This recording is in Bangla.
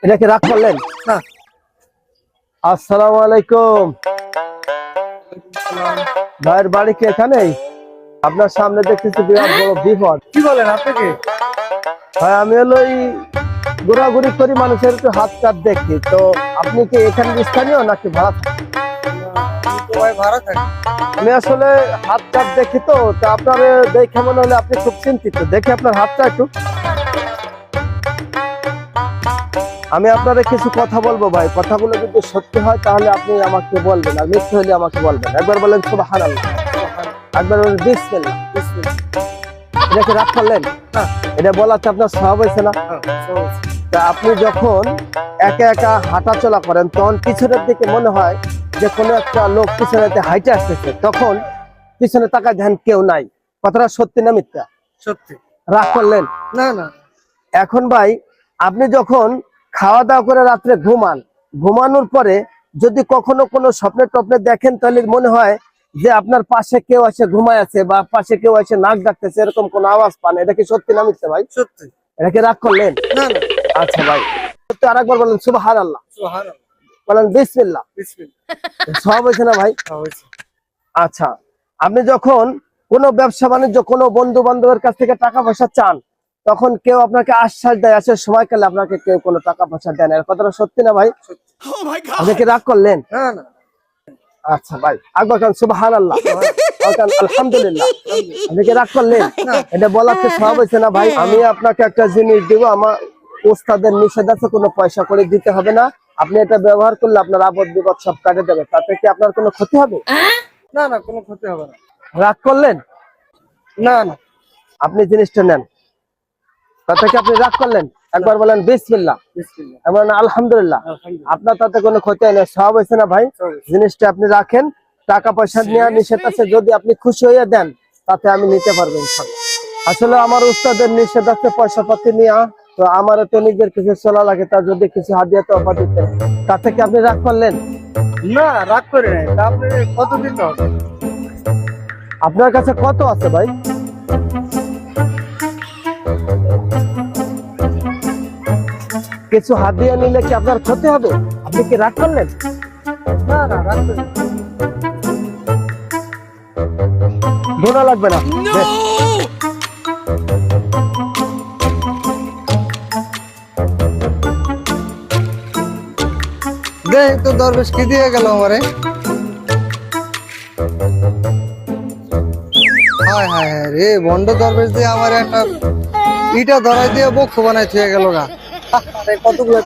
এটা কি রাগ করলেন? না। আসসালামু আলাইকুম। ভাইয়ের বাড়ি কি এখানেই? আপনার সামনে দেখতেছি বিরাট বড় বিপদ। কি বলেন আপনি কি? ভাই আমি হলো এই ঘোরাঘুরি করি, মানুষের একটু হাত কাট দেখি। তো আপনি কি এখানে স্থানীয় নাকি ভাড়া থাকেন? আমি তো ভাই ভাড়া থাকি। আমি আসলে হাত কাট দেখি, তো আপনার দেখে মনে হলে আপনি খুব চিন্তিত। দেখি আপনার হাতটা একটু। আমি আপনার কিছু কথা বলবো ভাই, কথাগুলো যদি সত্যি হয় তাহলে আপনি আমাকে বলবেন, আর মিথ্যে হলে আমাকে বলবেন। একবার বলেন সুবহানাল্লাহ, একবার বলেন বিসমিল্লাহ। এটা কি রাগ করলেন? না। এটা বলাতে আপনার স্বভাব হয়েছে না? তা আপনি যখন একা একা হাঁটা চলা করেন তখন পিছনের দিকে মনে হয় যে কোনো একটা লোক পিছনে হাইটে আসতেছে, তখন পিছনে তাকায় ধ্যান কেউ নাই। কথাটা সত্যি না মিথ্যা? সত্যি। রাগ করলেন? না না। এখন ভাই আপনি যখন খাওয়া দাওয়া করে রাত্রে ঘুমান, ঘুমানোর পরে যদি কখনো কোনো স্বপ্নে টপ্নে দেখেন তাহলে মনে হয় যে আপনার পাশে কেউ এসে ঘুমায় আছে বা পাশে কেউ এসে নাক ডাকতেছে, এরকম কোন আওয়াজ পান। এটা কি সত্যি না মিথ্যা ভাই? সত্যি। এটা কি রাগ করলেন? না না। আচ্ছা ভাই, সত্যি আরেকবার বলেন সুবহানাল্লাহ, সুবহানাল্লাহ। বলেন বিসমিল্লাহ। বিসমিল্লাহ। সব হয়েছে না ভাই? হয়েছে। আচ্ছা, আপনি যখন কোনো ব্যবসা বাণিজ্য কোনো বন্ধু বান্ধবের কাছ থেকে টাকা পয়সা চান, তখন কেউ আপনাকে আশ্বাস দেয়, আসলে সময়কালে আপনাকে কেউ কোনো টাকা পয়সা দেয় না। এর কথাটা সত্যি না ভাই? আপনি কি রাগ করলেন? না না। আচ্ছা ভাই, একবার কারণ সুবহানাল্লাহ, আলহামদুলিল্লাহ। আপনি কি রাগ করলেন? এটা বলাতে সব হয়েছে না ভাই? আমি আপনাকে একটা জিনিস দিব, আমার ওস্তাদের নিষেধ আছে, কোনো পয়সা করে দিতে হবে না। আপনি এটা ব্যবহার করলে আপনার আপদ বিপদ সব কাটে যাবে। তাতে কি আপনার কোনো ক্ষতি হবে? না না, কোনো ক্ষতি হবে না। রাগ করলেন? না না। আপনি জিনিসটা নেন। তাতে কি আপনি রাগ করলেন? একবার বলেন বিসমিল্লাহ, বিসমিল্লাহ। একবার বলেন আলহামদুলিল্লাহ। আলহামদুলিল্লাহ। আপনার তাতে কোনো ক্ষতি হয় না, সব হয়েছে না ভাই? জিনিসটা আপনি রাখেন। টাকা পয়সা নেওয়া নিষেধ আছে, যদি আপনি খুশি হয়ে দেন তাতে আমি নিতে পারবো ইনশাআল্লাহ। আসলে আমার উস্তাদের নিষেধ আছে পয়সা পাতি নেওয়া, তো আমার তো নিজের কিছু চলা লাগে, তার যদি কিছু হাদিয়া তোফা দিতে, তাতে কি আপনি রাগ করলেন? না, রাগ করে নাই। তা আপনি কত দিতে হবে? আপনার কাছে কত আছে ভাই? কিছু হাদিয়া নিলে কি আপনার ক্ষতি হবে? আপনি কি রাগ করলেন? না না, রাগ করে নাই। গোনা লাগবে না। দেখ তো দরবেশ কি দিয়ে গেল আমারে। হায় হায় হায় রে, বন্ড দরবেশ দিয়ে আমার একটা ইটা ধরাই দিয়ে বক্ষ বানাই থুয়ে গেল না। কতগুলো